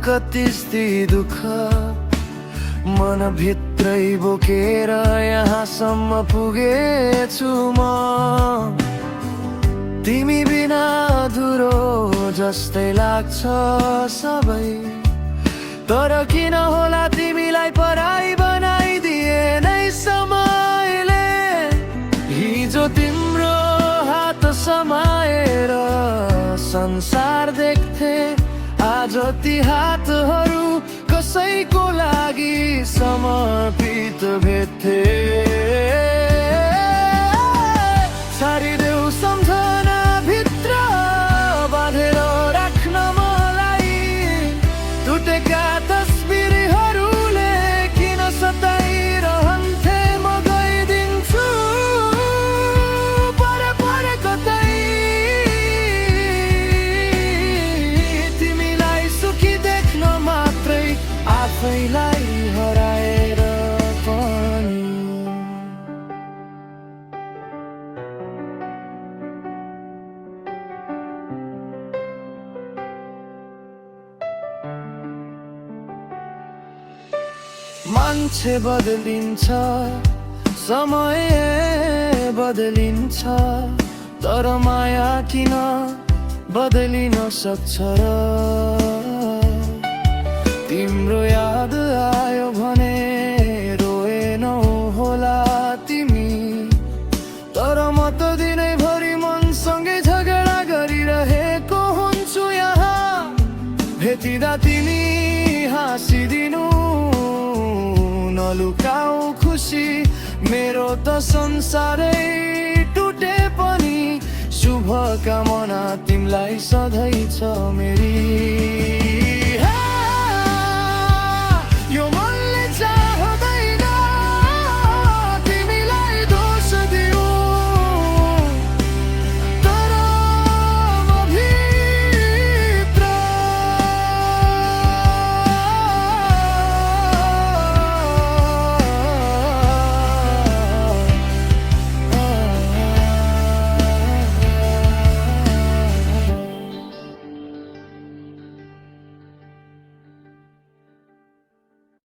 कतिस्ती दुःख मनभित्रै बोकेर यहाँसम्म पुगेछु म। तिमी बिना अधुरो जस्तै लाग्छ सबै, तर किन होला तिमीलाई पराई बनाइदिए नै समयले। हिजो तिम्रो हात समाएर संसार देख्थे, आज ती हातहरू कसैको लागि समर्पित भेट्थे। छाडिदेऊ सम्झना भित्र बाँधेर राख्न मलाई, टुटेका तस्बिरहरूले किन सताइरहन्थे। म गइदिन्छु पर पर कतै, तिमीलाई सुखी देख्न मात्रै आफैलाई हराएर पनि। मान्छे बदलिन्छ, समय बदलिन्छ, तर माया किन बदलिन सक्छ र। तिम्रो याद आयो भने रोएनौ होला तिमी, तर म त दिनैभरि मनसँगै झगडा गरिरहेको हुन्छु यहाँ। भेटिँदा तिमी हाँसिदिनु, नलुकाऊ खुसी, मेरो त संसारै टुटे पनि शुभकामना तिमीलाई सधैँ छ मेरी।